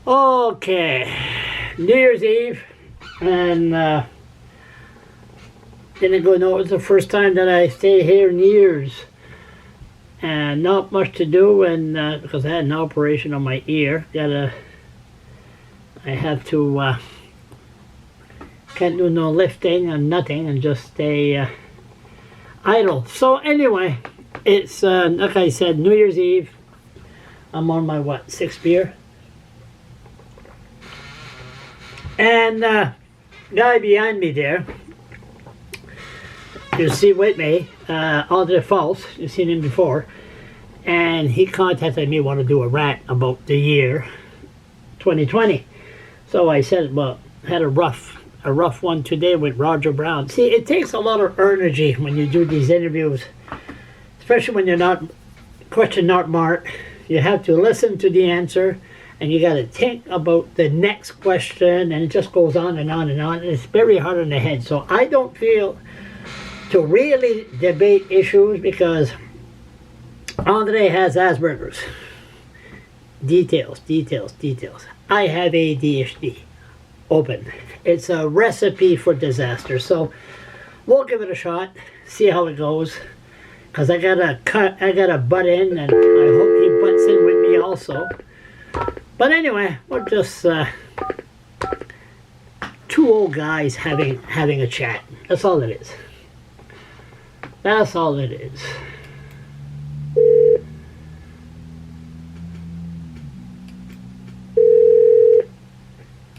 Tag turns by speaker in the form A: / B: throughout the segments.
A: Okay, New Year's Eve, and didn't go know it was the first time that I stayed here in years, and not much to do, and because I had an operation on my ear, I have to can't do no lifting and nothing, and just stay idle. So anyway, it's like I said, New Year's Eve. I'm on my sixth beer. And guy behind me there, you see with me, Andre Faust, you've seen him before, and he contacted me, want to do a rant about the year 2020. So I said, well, had a rough one today with Roger Brown. See, it takes a lot of energy when you do these interviews, especially when you're not question not marked. You have to listen to the answer, and you got to think about the next question, and it just goes on and on and on. It's very hard on the head. So I don't feel to really debate issues because Andre has Asperger's. Details. I have ADHD. Open. It's a recipe for disaster. So we'll give it a shot, see how it goes. Because I gotta butt in, and I hope he butts in with me also. But anyway, we're just two old guys having a chat. That's all it is. That's all it is.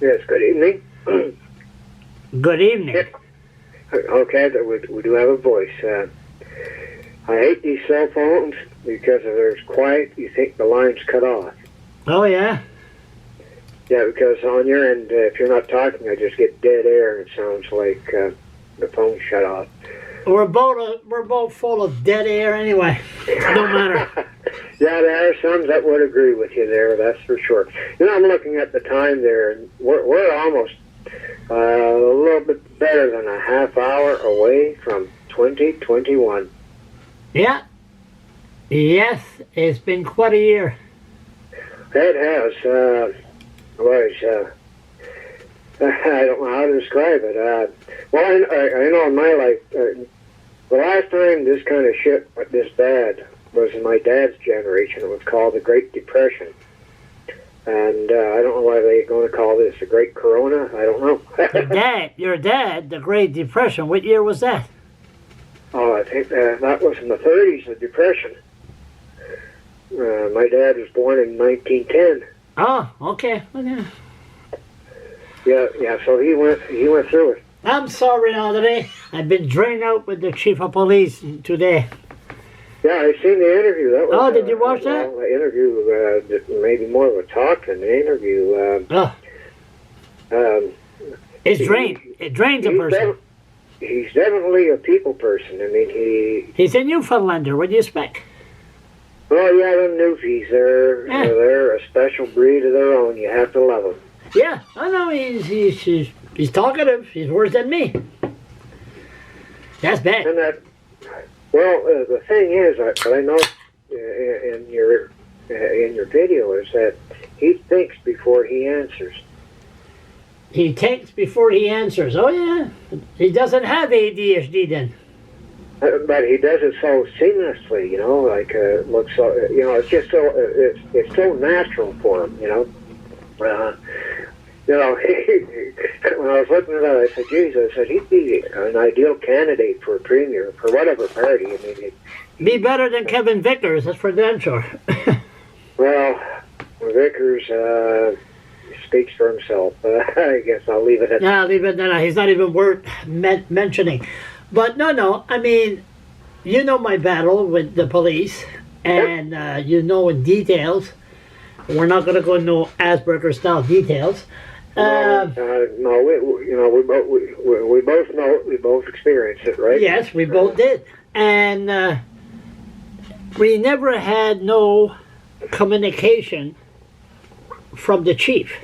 B: Yes, good evening.
A: Good evening.
B: Okay, we do have a voice. I hate these cell phones because if there's quiet, you think the line's cut off.
A: Oh, yeah?
B: Yeah, because on your end, if you're not talking, I just get dead air, and it sounds like the phone shut off.
A: We're both full of dead air anyway. Don't matter.
B: Yeah, there are some that would agree with you there, that's for sure. You know, I'm looking at the time there, and we're almost a little bit better than a half hour away from 2021.
A: Yeah. Yes, it's been quite a year.
B: It has. I don't know how to describe it. Well, I know in my life, the last time this kind of shit went this bad was in my dad's generation. It was called the Great Depression. And I don't know why they're going to call this the Great Corona. I don't know.
A: Your dad, the Great Depression, what year was that?
B: Oh, I think that was in the 30s, the Depression. My dad was born in 1910.
A: Oh, okay.
B: Yeah. So he went through it.
A: I'm sorry, Andre. I've been drained out with the chief of police today.
B: Yeah, I seen the interview. That was,
A: did you watch that?
B: The interview, maybe more of a talk than the interview.
A: It's drained. It drains a person.
B: He's definitely a people person. I mean,
A: he's a Newfoundlander. What do you expect?
B: Oh yeah, them Newfies, they're a special breed of their own. You have to love them.
A: Yeah, I know. He's talkative. He's worse than me. That's bad.
B: And the thing is, what I know in your video is that he thinks before he answers.
A: He thinks before he answers. Oh yeah, he doesn't have ADHD then.
B: But he does it so seamlessly, you know. Like looks so, you know. It's just so it's so natural for him, you know. You know, when I was looking at that, I said, "Geez," I said, he'd be an ideal candidate for a premier for whatever party. I mean,
A: be better than Kevin Vickers. That's for damn sure.
B: Well, Vickers speaks for himself. I guess I'll leave it at that.
A: Yeah, leave it at that. He's not even worth mentioning. But no, I mean, you know my battle with the police, and you know in details. We're not going to go into Asperger style details.
B: No, we both know, we both experienced it, right?
A: Yes, we both did, and we never had no communication from the chief.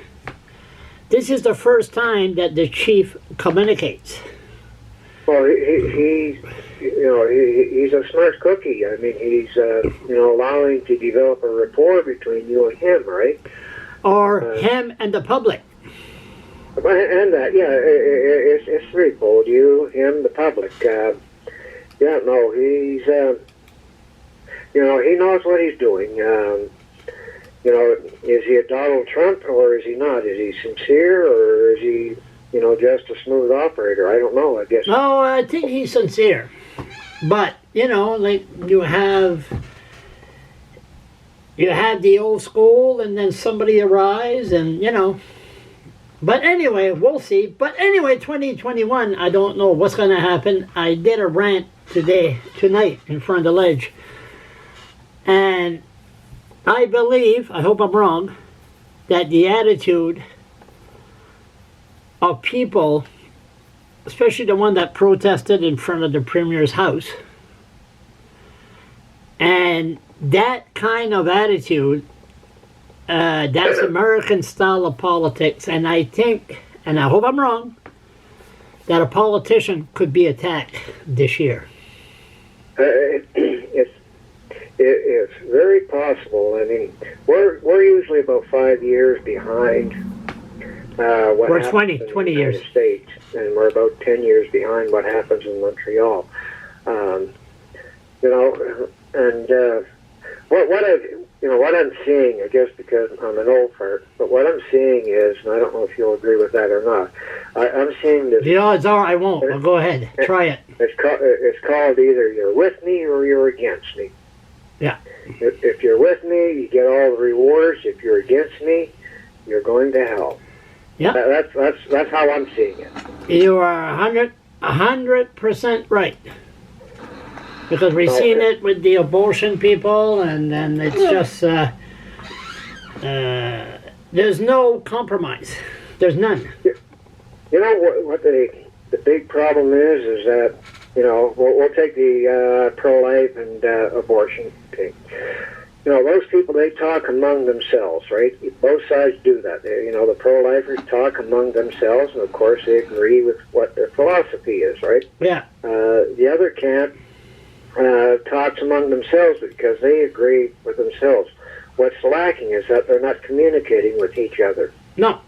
A: This is the first time that the chief communicates.
B: Well, he's a smart cookie. I mean, he's allowing to develop a rapport between you and him, right?
A: or him and the public.
B: And that, yeah, it's threefold. You, him, the public. Yeah, no, he's, you know, he knows what he's doing. You know, is he a Donald Trump or is he not? Is he sincere or is he, you know, just a smooth operator? I don't know, I guess.
A: No, I think he's sincere. But, you know, like you have the old school and then somebody arrives and, you know. But anyway, we'll see. But anyway, 2021, I don't know what's going to happen. I did a rant tonight in front of the ledge. And I believe, I hope I'm wrong, that the attitude of people, especially the one that protested in front of the Premier's house, and that kind of attitude, that's American style of politics, and I think, and I hope I'm wrong, that a politician could be attacked this year.
B: It's very possible. I mean, we're usually about 5 years behind what
A: We're
B: happens
A: 20
B: in the
A: years.
B: United States, and we're about 10 years behind what happens in Montreal. You know, and what I'm seeing, I guess because I'm an old fart, but what I'm seeing is, and I don't know if you'll agree with that or not, I'm seeing this.
A: The odds are I won't. Well, go ahead. Try it.
B: It's called either you're with me or you're against me.
A: Yeah.
B: If you're with me, you get all the rewards. If you're against me, you're going to hell.
A: Yeah.
B: That's how I'm seeing it.
A: You are 100% right. Because we've seen it with the abortion people, and then it's just, there's no compromise. There's none.
B: You know what the big problem is that, you know, we'll take the pro-life and abortion thing. You know, those people, they talk among themselves, right? Both sides do that. You know, the pro-lifers talk among themselves, and of course they agree with what their philosophy is, right?
A: Yeah.
B: The other camp talks among themselves because they agree with themselves. What's lacking is that they're not communicating with each other.
A: No,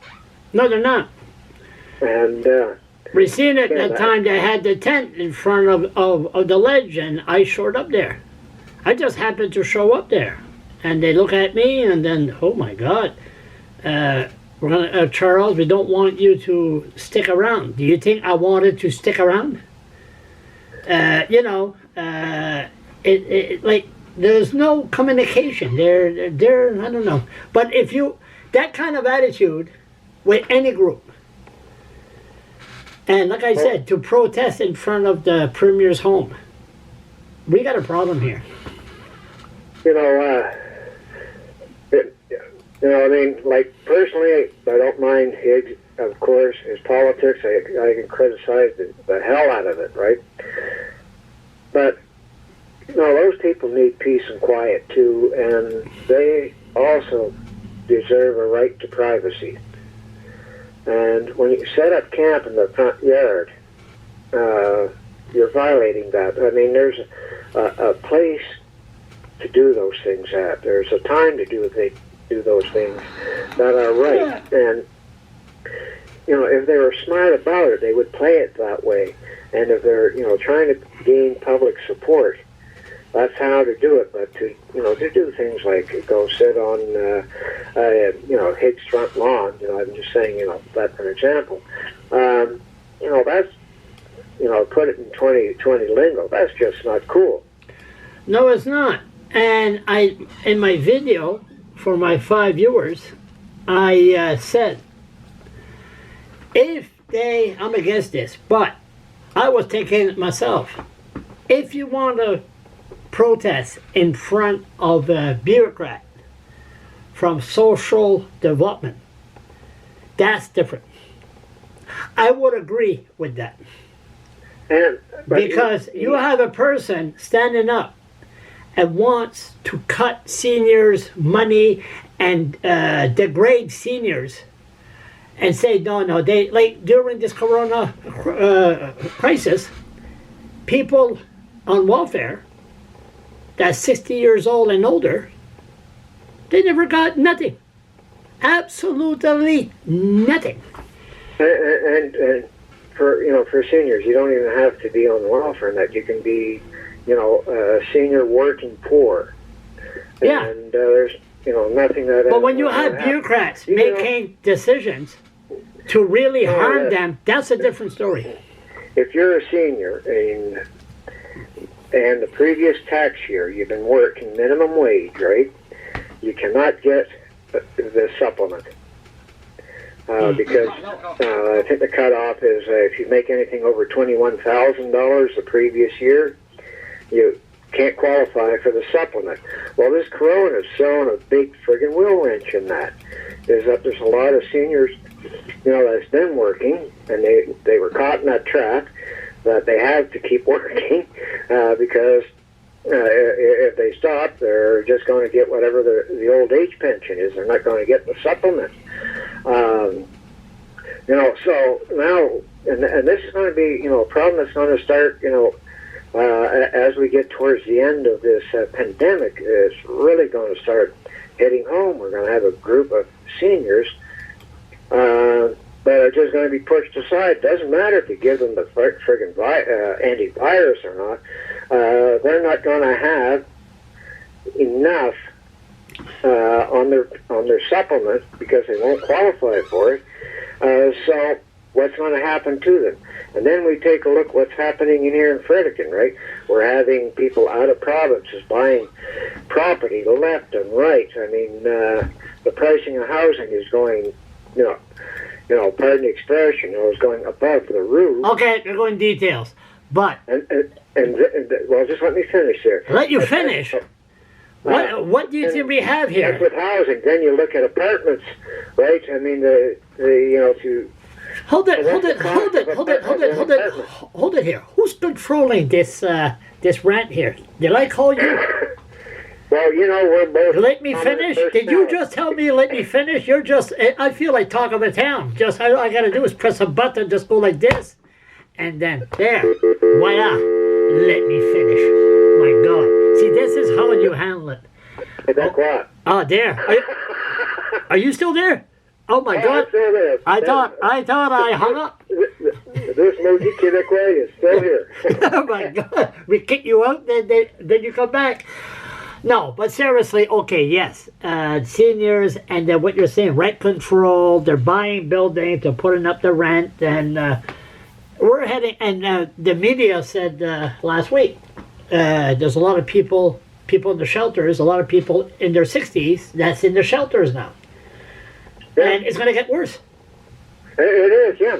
A: they're not.
B: And
A: we seen it that time they had the tent in front of the ledge, and I showed up there. I just happened to show up there, and they look at me, and then, oh my God, we're gonna, Charles, we don't want you to stick around. Do you think I wanted to stick around? You know, like there's no communication. They're I don't know. But if you that kind of attitude with any group, and like I said, to protest in front of the Premier's home, we got a problem here.
B: You know, I mean, like personally, I don't mind his, of course, his politics. I can criticize the hell out of it, right? But no, those people need peace and quiet too, and they also deserve a right to privacy. And when you set up camp in the front yard, you're violating that. I mean, there's a place to do those things at. There's a time to do those things that are right. And you know, if they were smart about it, they would play it that way. And if they're, you know, trying to gain public support, that's how to do it. But to do things like go sit on, you know, Higgs front lawn, you know, I'm just saying, you know, that for an example. You know, that's, you know, put it in 2020 lingo, that's just not cool.
A: No, it's not. And in my video for my 5 viewers, I said, I'm against this, but I was thinking myself, if you want to protest in front of a bureaucrat from social development, that's different. I would agree with that. Because you have a person standing up and wants to cut seniors' money and degrade seniors and say, no, they, like during this corona crisis, people on welfare that's 60 years old and older, they never got nothing. Absolutely nothing.
B: And for seniors, you don't even have to be on welfare net. You can be, senior working poor.
A: Yeah.
B: And there's, nothing that.
A: But when you have bureaucrats making decisions to really harm them, that's a different story.
B: If you're a senior and the previous tax year you've been working minimum wage, right? You cannot get the supplement. Because I think the cutoff is if you make anything over $21,000 the previous year, you can't qualify for the supplement. Well, this corona's thrown a big friggin' wheel wrench in that. There's a lot of seniors, that's been working, and they were caught in that trap that they have to keep working because if they stop, they're just going to get whatever the old age pension is. They're not going to get the supplement. So now, and this is going to be, a problem that's going to start, as we get towards the end of this pandemic. It's really going to start hitting home. We're going to have a group of seniors that are just going to be pushed aside. Doesn't matter if you give them the friggin' antivirus or not. They're not going to have enough on their supplement because they won't qualify for it. So what's going to happen to them? And then we take a look what's happening in here in Fredericton, right? We're having people out of provinces buying property left and right. I mean, the pricing of housing is going, pardon the expression, is going above the roof.
A: Okay, you're going details, but
B: well, just let me finish there.
A: Let you finish. What do you think we have here?
B: With housing, then you look at apartments, right? I mean, to
A: hold it here. Who's controlling this rant here? Did I call you?
B: Well, we're both.
A: Let me finish. Did you just tell me let me finish? You're just. I feel like talk of the town. Just all I gotta do is press a button, just go like this, and then there. Voila. Let me finish. My God. See, this is how you handle it. Oh, there. Are you still there? Oh my God! I thought I hung up.
B: This Moji Quebecois is still here.
A: Oh my God! We kick you out, then you come back. No, but seriously, okay, yes, seniors, and then what you're saying, rent control. They're buying buildings, they're putting up the rent, and we're heading. And the media said last week there's a lot of people in the shelters. A lot of people in their 60s that's in the shelters now. And it's going to get worse.
B: It is, yeah.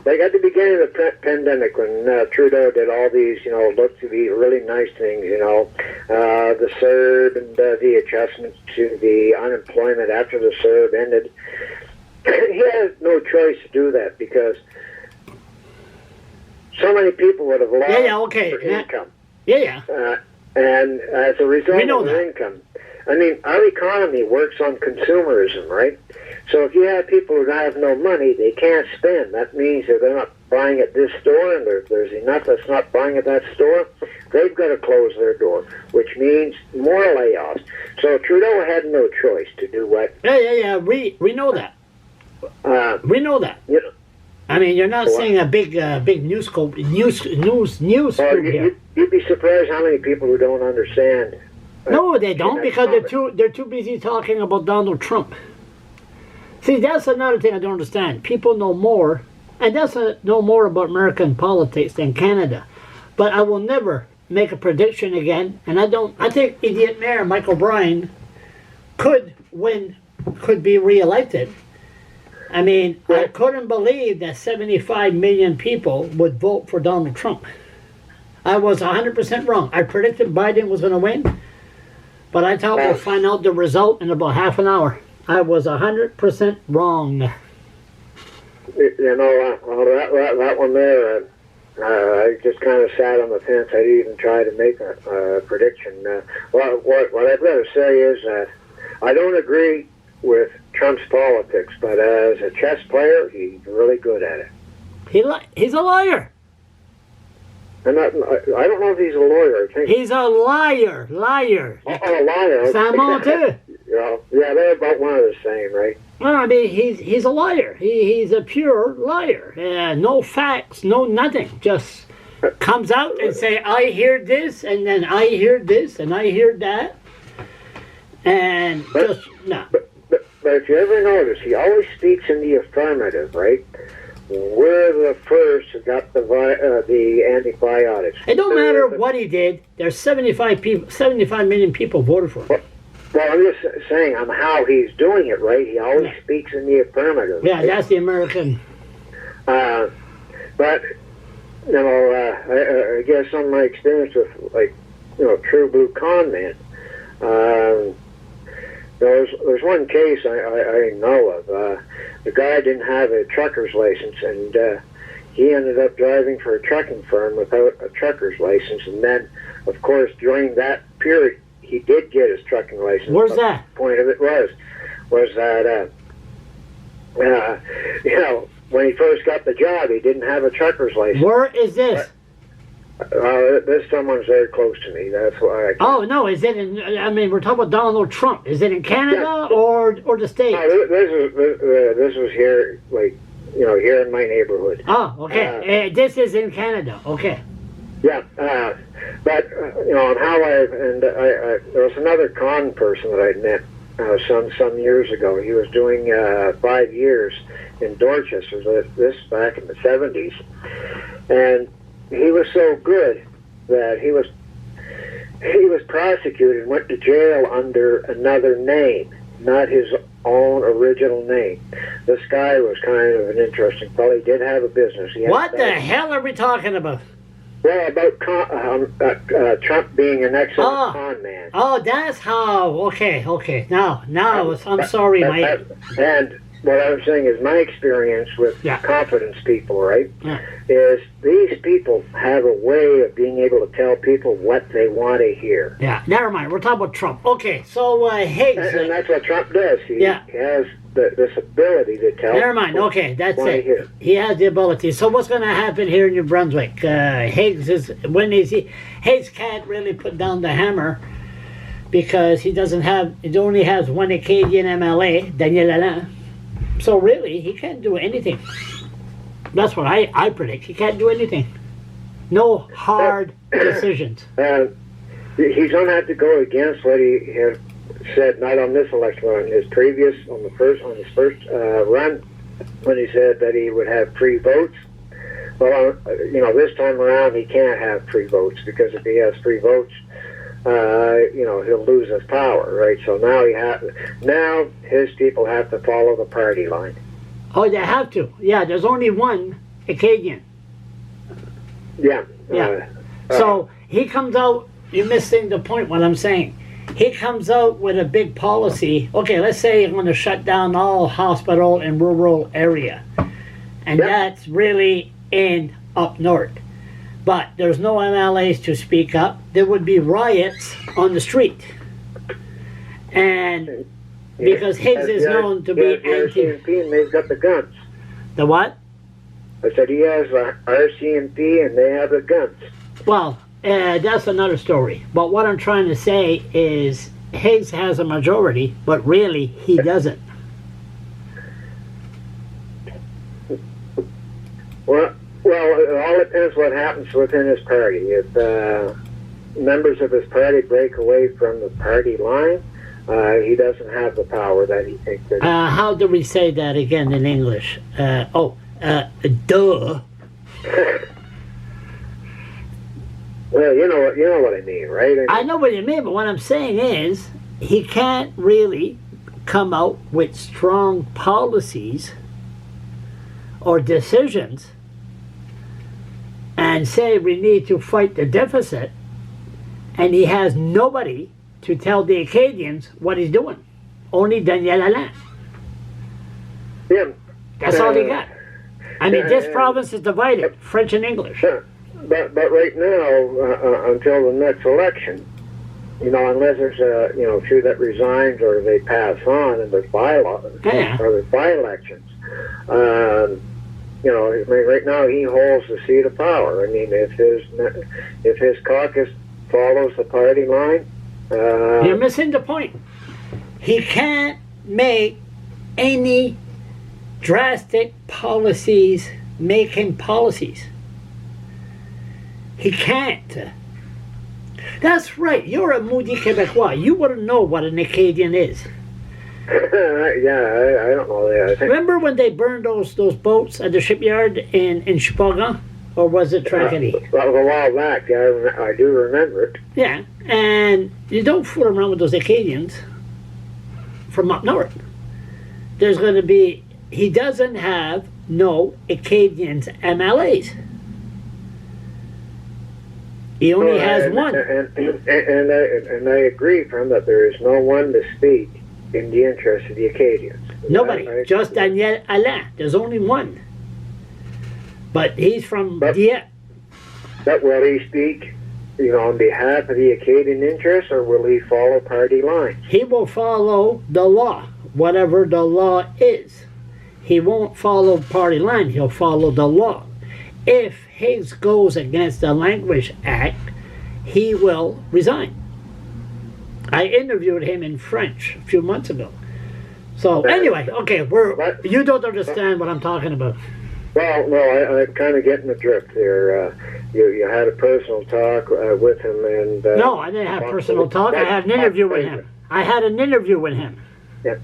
B: Like at the beginning of the pandemic, when Trudeau did all these, looked to be really nice things, the CERB and the adjustments to the unemployment after the CERB ended, he had no choice to do that because so many people would have lost their income. And as a result of their income, I mean, our economy works on consumerism, right? So if you have people who have no money, they can't spend. That means if they're not buying at this store and there's enough that's not buying at that store, they've got to close their door, which means more layoffs. So Trudeau had no choice to do what...
A: Yeah. We know that. We know that. I mean, you're not saying a big news scoop here.
B: You'd be surprised how many people who don't understand.
A: No, they don't, because they're too busy talking about Donald Trump. See, that's another thing I don't understand. People know more, and know more about American politics than Canada. But I will never make a prediction again, and I think idiot Mayor Mike O'Brien could be re-elected. I mean, I couldn't believe that 75 million people would vote for Donald Trump. I was 100% wrong. I predicted Biden was going to win, but I thought we'll find out the result in about half an hour. I was 100% wrong.
B: That one there, I just kind of sat on the fence. I didn't even try to make a prediction. What I'd rather say is that I don't agree with Trump's politics, but as a chess player, he's really good at it.
A: He's a liar.
B: I don't know if he's a lawyer. I think
A: He's a liar. Liar.
B: a liar.
A: Simon too.
B: Yeah, they're about one of the same, right?
A: Well, I mean, he's a liar. He's a pure liar. No facts, no nothing. Just comes out and say, I hear this, and then I hear this, and I hear that. And just, no.
B: But if you ever notice, he always speaks in the affirmative, right? We're the first who got the antibiotics.
A: It don't matter what he did. There's 75 million people voted for him.
B: Well, I'm just saying how he's doing it, right? He always speaks in the affirmative.
A: Yeah,
B: right?
A: that's the American.
B: But, I guess some of my experience with, like, true blue con man, there's one case I know of. The guy didn't have a trucker's license, and he ended up driving for a trucking firm without a trucker's license. And then, of course, during that period, he did get his trucking license.
A: Where's that?
B: The point of it was that, when he first got the job, he didn't have a trucker's license.
A: Where is this?
B: This someone's very close to me. That's why.
A: Oh no! Is it in? I mean, we're talking about Donald Trump. Is it in Canada or the States?
B: No, this was here, like here in my neighborhood.
A: Oh, okay. This is in Canada. Okay.
B: Yeah, but on how I there was another con person that I met some years ago. He was doing 5 years in Dorchester. This back in the 70s, and he was so good that he was prosecuted and went to jail under another name, not his own original name. This guy was kind of an interesting fellow. He did have a business.
A: What the hell are we talking about?
B: Well, about Trump being an excellent con man.
A: Oh, that's how. Okay. Now, I'm sorry, Mike.
B: And what I'm saying is my experience with confidence people, right, is these people have a way of being able to tell people what they want to hear.
A: Yeah, never mind. We're talking about Trump. Okay, so, Higgs.
B: And that's what Trump does. He has this ability to tell.
A: Never mind. Okay, that's it. He has the ability. So what's going to happen here in New Brunswick? Higgs Higgs can't really put down the hammer because he only has one Acadian MLA, Daniel Alain. So really, he can't do anything. That's what I predict. He can't do anything. No hard decisions.
B: He's going to have to go against what he had said, not on this election, but on his first run, when he said that he would have free votes. Well, this time around he can't have free votes, because if he has free votes, he'll lose his power, right? So now his people have to follow the party line.
A: Oh, they have to. Yeah, there's only one Acadian.
B: Yeah.
A: So he comes out. You're missing the point. What I'm saying. He comes out with a big policy. Okay, let's say he's going to shut down all hospital in rural area, and that's really in up north. But there's no MLAs to speak up. There would be riots on the street. And because Higgs is known to be
B: RCMP, and they've got the guns.
A: The what?
B: I said he has RCMP and they have the guns.
A: Well, that's another story. But what I'm trying to say is Higgs has a majority, but really he doesn't.
B: Well, it all depends what happens within his party. If members of his party break away from the party line, he doesn't have the power that he thinks that.
A: How do we say that again in English? Duh.
B: Well, you know what I mean, right?
A: I know what you mean, but what I'm saying is he can't really come out with strong policies or decisions and say we need to fight the deficit, and he has nobody to tell the Acadians what he's doing. Only Daniel Alain.
B: Yeah.
A: That's all he got. I mean, this province is divided, French and English.
B: But right now, until the next election, unless there's a few that resigns or they pass on and there's by-elections, you know, I mean, right now he holds the seat of power. I mean, if his caucus follows the party line,
A: You're missing the point. He can't make any drastic policies, making policies. He can't. That's right. You're a Moody Québécois. You wouldn't know what an Acadian is.
B: yeah, I don't know that. I think,
A: Remember when they burned those boats at the shipyard in Chupagan? Or was it Tragedy?
B: Well, a while back, yeah, I do remember it.
A: Yeah, and you don't fool around with those Acadians from up north. There's going to be, he doesn't have no Acadians MLAs. He only has one.
B: And I agree from that there is no one to speak in the interest of the Acadians.
A: Nobody, just Daniel Alain. There's only one. But he's from Dieppe.
B: But will he speak, you know, on behalf of the Acadian interests, or will he follow party lines?
A: He will follow the law, whatever the law is. He won't follow party line, he'll follow the law. If Higgs goes against the Language Act, he will resign. I interviewed him in French a few months ago. So anyway, okay, you don't understand what I'm talking about.
B: Well, no, I'm kind of getting the drift there. You had a personal talk with him, and
A: no, I didn't have personal talk. I had an interview with him. I had an interview with him.
B: Yeah.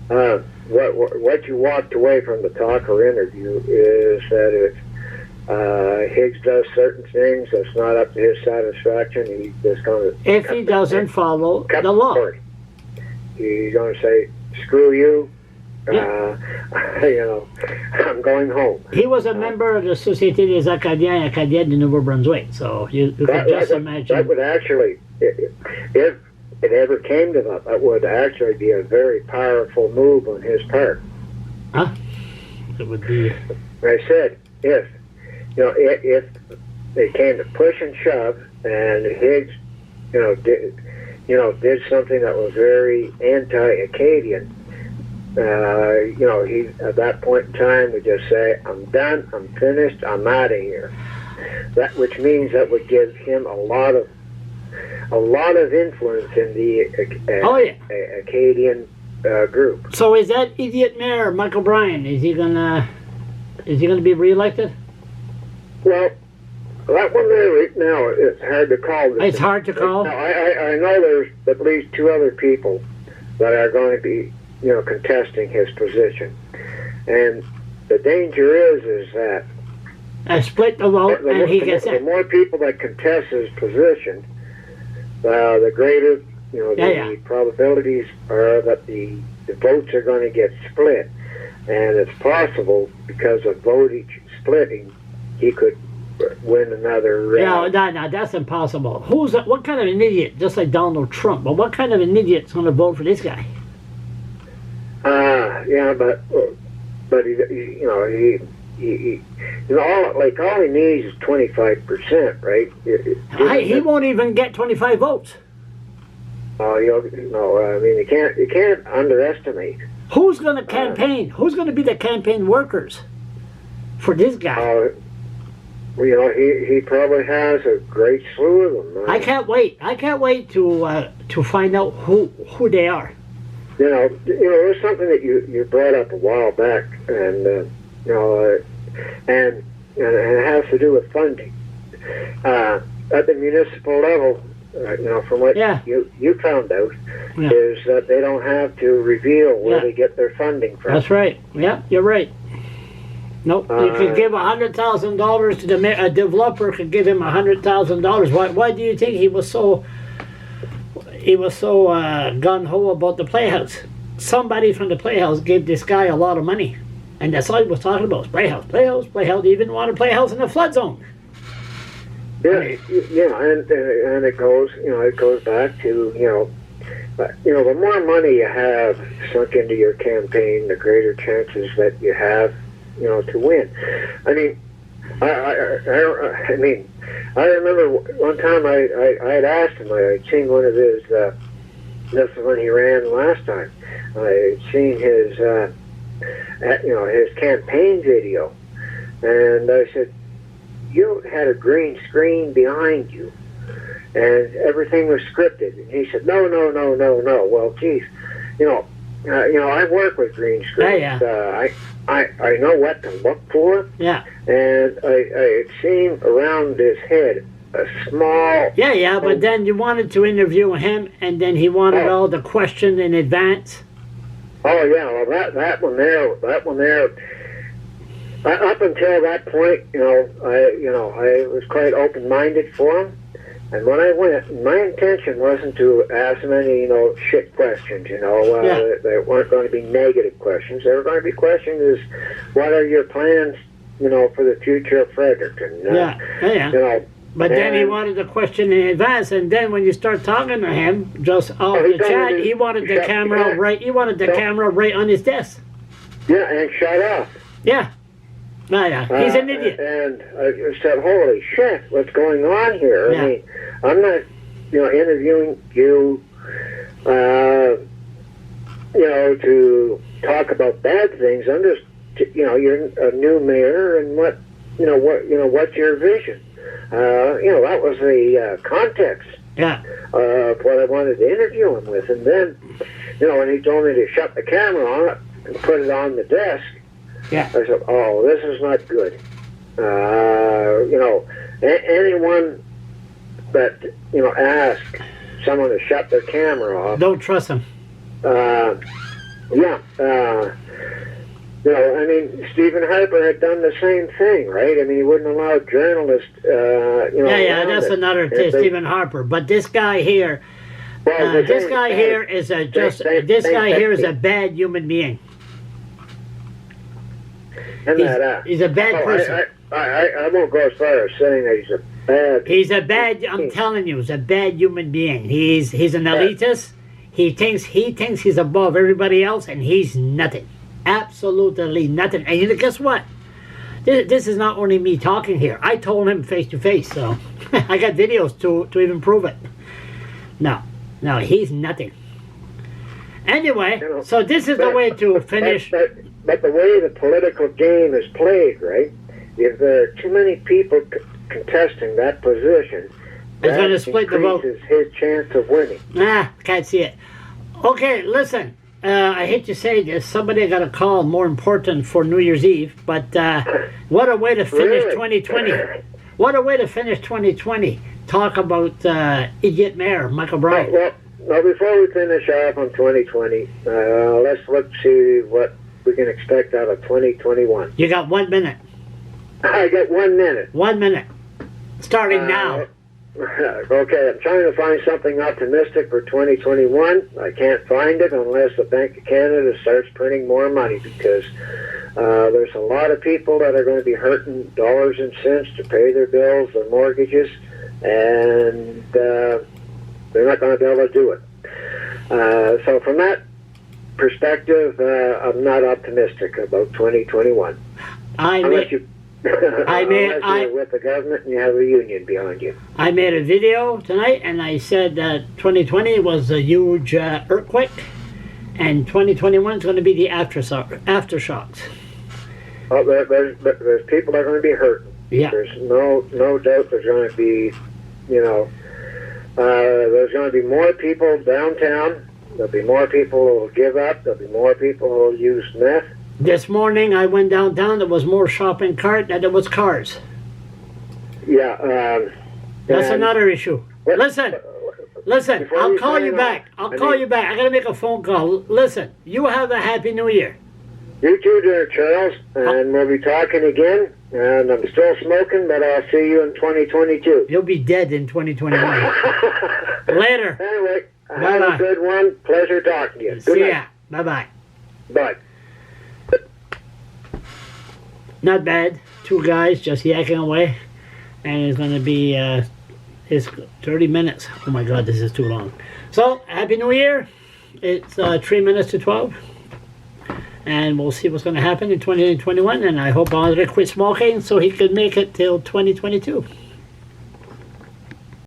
B: What you walked away from the talk or interview is that if Higgs does certain things that's not up to his satisfaction, he's just going to.
A: If he doesn't follow the law,
B: he's going to say, "Screw you."
A: Yeah.
B: You know, I'm going home.
A: He was a member of the Société des Acadiens du Nouveau-Brunswick, so you could just imagine.
B: That would actually, if it ever came to that would actually be a very powerful move on his part.
A: Huh? It would be.
B: I said, if they came to push and shove, and Higgs, did something that was very anti-Acadian. He at that point in time would just say, "I'm done. I'm finished. I'm out of here." That, which means that would give him a lot of influence in the Acadian group.
A: So is that idiot mayor Michael Bryan? Is he gonna be reelected?
B: Well, that one there right now, it's hard to call.
A: It's hard to call.
B: Now, I know there's at least two other people that are going to be, contesting his position, and the danger is that
A: split the vote, and he gets it.
B: The more people that contest his position, the greater, the probabilities are that the votes are going to get split, and it's possible because of voting splitting, he could win another.
A: No, that's impossible. What kind of an idiot? Just like Donald Trump, but what kind of an idiot's going to vote for this guy?
B: But all he needs is 25%, right?
A: He won't even get 25 votes.
B: You can't underestimate.
A: Who's going to campaign? Who's going to be the campaign workers for this guy?
B: He probably has a great slew of them.
A: I can't wait. I can't wait to find out who they are.
B: It was something that you brought up a while back, and and it has to do with funding at the municipal level. From what you found out, is that they don't have to reveal where they get their funding from.
A: That's right. Yeah, you're right. Nope. You could give $100,000 to a developer could give him $100,000. Why do you think he was so gung-ho about the Playhouse? Somebody from the Playhouse gave this guy a lot of money, and that's all he was talking about. Playhouse. He even wanted a Playhouse in the flood zone.
B: Yeah, and it goes back to the more money you have sunk into your campaign, the greater chances that you have, to win. I mean, I remember one time I had asked him. I had seen one of his. This is when he ran last time. I had seen his, his campaign video, And I said, you had a green screen behind you, and everything was scripted. And he said, no. Well, geez, I work with green screens.
A: Yeah.
B: I know what to look for.
A: Yeah.
B: And I had seen around his head a small.
A: Yeah, but then you wanted to interview him, and then he wanted all the questions in advance.
B: Oh yeah, well that one there. Up until that point, I was quite open-minded for him. And when I went, my intention wasn't to ask him any, shit questions, They weren't going to be negative questions. They were going to be questions as, what are your plans, for the future of Fredericton?
A: But then he wanted the question in advance, and then when you start talking to him, just off the chat, he wanted the camera right. He wanted the camera right on his desk.
B: Yeah, and shut off.
A: Yeah. He's an idiot.
B: And I said, holy shit, what's going on here?
A: Yeah.
B: I mean, I'm not, interviewing you, to talk about bad things. I'm just, you're a new mayor, and what's your vision? That was the context of what I wanted to interview him with. And then, when he told me to shut the camera on it and put it on the desk, I said, oh, this is not good. Anyone that, asks someone to shut their camera off.
A: Don't trust him.
B: Stephen Harper had done the same thing, right? I mean, he wouldn't allow journalists,
A: that's another Stephen Harper. But this guy here, this guy here is a bad human being. He's a bad person.
B: I won't go as far as saying that he's a bad.
A: I'm telling you, he's a bad human being. He's an elitist. He thinks he's above everybody else, and he's nothing. Absolutely nothing. And guess what? This is not only me talking here. I told him face to face, so I got videos to even prove it. No, he's nothing. Anyway, so this is the way to finish.
B: But the way the political game is played, right? If there are too many people contesting that position,
A: it's going to split the vote.
B: His chance of winning.
A: Can't see it. Okay, listen. I hate to say this. Somebody got a call more important for New Year's Eve, but what a way to finish 2020. What a way to finish 2020. Talk about idiot mayor, Michael Bryan.
B: Well, before we finish off on 2020, let's see what we can expect out of 2021.
A: You got 1 minute.
B: I got 1 minute.
A: 1 minute. Starting now.
B: Okay, I'm trying to find something optimistic for 2021. I can't find it unless the Bank of Canada starts printing more money, because there's a lot of people that are going to be hurting dollars and cents to pay their bills, their mortgages, and they're not going to be able to do it. So from that perspective, I'm not optimistic about 2021. Unless you're with the government and you have a union behind you.
A: I made a video tonight, and I said that 2020 was a huge earthquake, and 2021 is going to be the aftershocks.
B: Well, there's people that are going to be hurting.
A: Yeah.
B: There's no doubt there's going to be, there's going to be more people downtown. There'll be more people who will give up. There'll be more people who will use meth.
A: This morning I went downtown. There was more shopping cart than there was cars.
B: Yeah.
A: That's another issue. Listen. I'll call you back. I got to make a phone call. Listen, you have a happy New Year.
B: You too, dear Charles. And we'll be talking again. And I'm still smoking, but I'll see you in 2022.
A: You'll be dead in 2021. Later.
B: Anyway, have a good one. Pleasure talking to you. Good night.
A: Ya. Bye-bye.
B: Bye.
A: Not bad. Two guys just yakking away. And it's going to be it's 30 minutes. Oh my God, this is too long. So, Happy New Year. It's 3 minutes to 12. And we'll see what's going to happen in 2021. And I hope Andre quit smoking so he could make it till 2022.